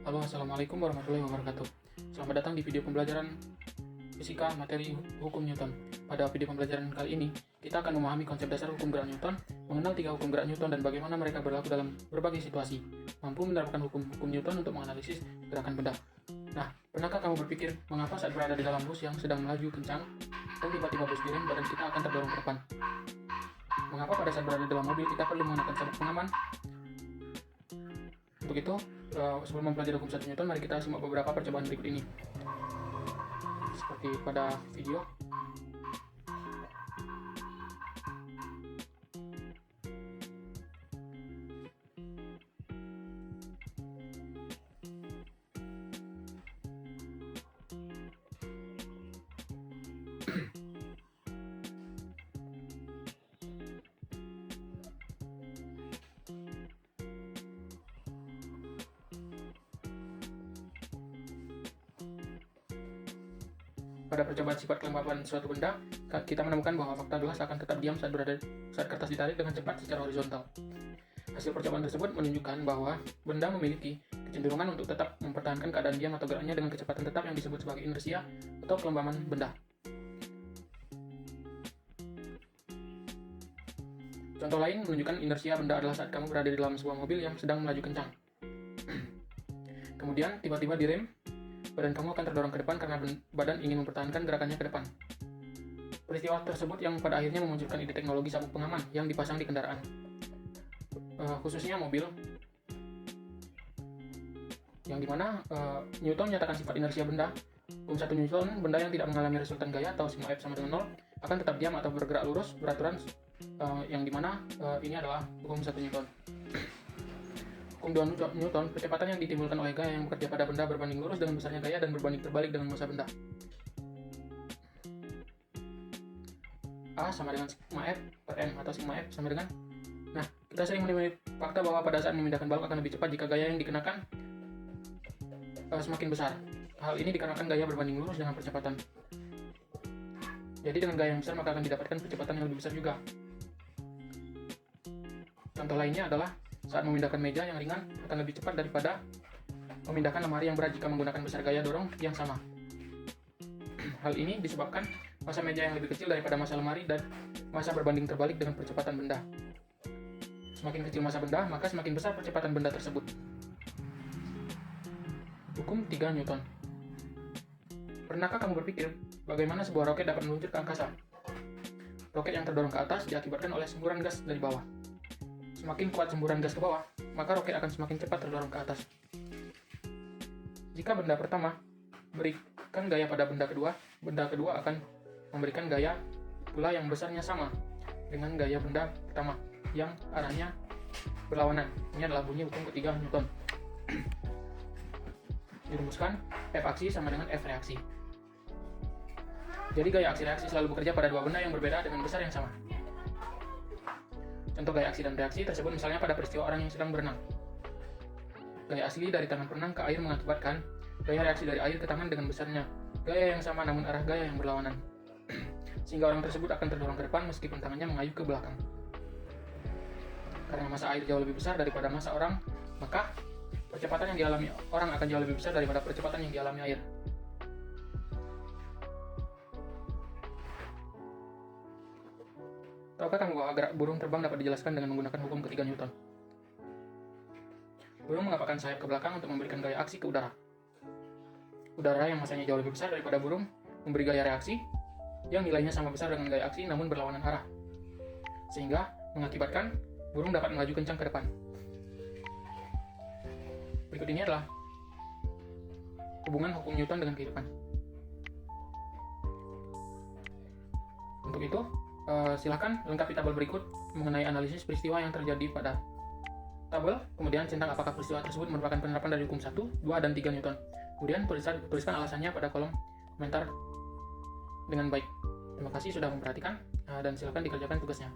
Halo, Assalamualaikum warahmatullahi wabarakatuh. Selamat datang di video pembelajaran fisika materi hukum Newton. Pada video pembelajaran kali ini, kita akan memahami konsep dasar hukum gerak Newton, mengenal 3 hukum gerak Newton dan bagaimana mereka berlaku dalam berbagai situasi, mampu menerapkan hukum-hukum Newton untuk menganalisis gerakan benda. Nah, pernahkah kamu berpikir mengapa saat berada di dalam bus yang sedang melaju kencang dan tiba-tiba bus direm, badan kita akan terdorong ke depan? Mengapa pada saat berada di dalam mobil kita perlu menggunakan sabuk pengaman? Untuk itu, sebelum mempelajari hukum 1 Newton, mari kita simak beberapa percobaan berikut ini. Seperti pada video. Pada percobaan sifat kelembapan suatu benda, kita menemukan bahwa fakta gelas akan tetap diam saat kertas ditarik dengan cepat secara horizontal. Hasil percobaan tersebut menunjukkan bahwa benda memiliki kecenderungan untuk tetap mempertahankan keadaan diam atau geraknya dengan kecepatan tetap yang disebut sebagai inersia atau kelembapan benda. Contoh lain menunjukkan inersia benda adalah saat kamu berada di dalam sebuah mobil yang sedang melaju kencang. Kemudian tiba-tiba direm, badan kamu akan terdorong ke depan karena badan ingin mempertahankan gerakannya ke depan. Peristiwa tersebut yang pada akhirnya memunculkan ide teknologi sabuk pengaman yang dipasang di kendaraan, khususnya mobil, yang dimana Newton menyatakan sifat inersia benda. Hukum 1 Newton, benda yang tidak mengalami resultan gaya atau sigma F sama dengan 0 akan tetap diam atau bergerak lurus beraturan, yang dimana ini adalah hukum 1 Newton. Hukum 2 Newton, percepatan yang ditimbulkan oleh gaya yang bekerja pada benda berbanding lurus dengan besarnya gaya dan berbanding terbalik dengan massa benda. A sama dengan sigma F per M atau sigma F sama dengan. Nah, kita sering menemui fakta bahwa pada saat memindahkan balok akan lebih cepat jika gaya yang dikenakan semakin besar. Hal ini dikarenakan gaya berbanding lurus dengan percepatan. Jadi dengan gaya yang besar maka akan didapatkan percepatan yang lebih besar juga. Contoh lainnya adalah saat memindahkan meja yang ringan akan lebih cepat daripada memindahkan lemari yang berat jika menggunakan besar gaya dorong yang sama. Hal ini disebabkan massa meja yang lebih kecil daripada massa lemari dan massa berbanding terbalik dengan percepatan benda. Semakin kecil massa benda, maka semakin besar percepatan benda tersebut. Hukum 3 Newton. Pernahkah kamu berpikir bagaimana sebuah roket dapat meluncur ke angkasa? Roket yang terdorong ke atas diakibatkan oleh semburan gas dari bawah. Semakin kuat semburan gas ke bawah, maka roket akan semakin cepat terdorong ke atas. Jika benda pertama berikan gaya pada benda kedua akan memberikan gaya pula yang besarnya sama dengan gaya benda pertama yang arahnya berlawanan. Ini adalah bunyi hukum ketiga Newton. Dirumuskan, F aksi sama dengan F reaksi. Jadi gaya aksi reaksi selalu bekerja pada dua benda yang berbeda dengan besar yang sama. Contoh gaya aksi dan reaksi tersebut misalnya pada peristiwa orang yang sedang berenang. Gaya asli dari tangan perenang ke air mengakibatkan gaya reaksi dari air ke tangan dengan besarnya gaya yang sama namun arah gaya yang berlawanan. Sehingga orang tersebut akan terdorong ke depan meskipun tangannya mengayuh ke belakang. Karena massa air jauh lebih besar daripada massa orang, maka percepatan yang dialami orang akan jauh lebih besar daripada percepatan yang dialami air. Tahukah kamu bahwa gerak burung terbang dapat dijelaskan dengan menggunakan hukum ketiga Newton? Burung mengepakkan sayap ke belakang untuk memberikan gaya aksi ke udara. Udara yang massanya jauh lebih besar daripada burung memberi gaya reaksi yang nilainya sama besar dengan gaya aksi namun berlawanan arah, sehingga mengakibatkan burung dapat melaju kencang ke depan. Berikut ini adalah hubungan hukum Newton dengan kehidupan. Untuk itu, silakan lengkapi tabel berikut mengenai analisis peristiwa yang terjadi pada tabel, kemudian centang apakah peristiwa tersebut merupakan penerapan dari hukum 1, 2, dan 3 Newton. Kemudian tuliskan alasannya pada kolom komentar dengan baik. Terima kasih sudah memperhatikan dan silakan dikerjakan tugasnya.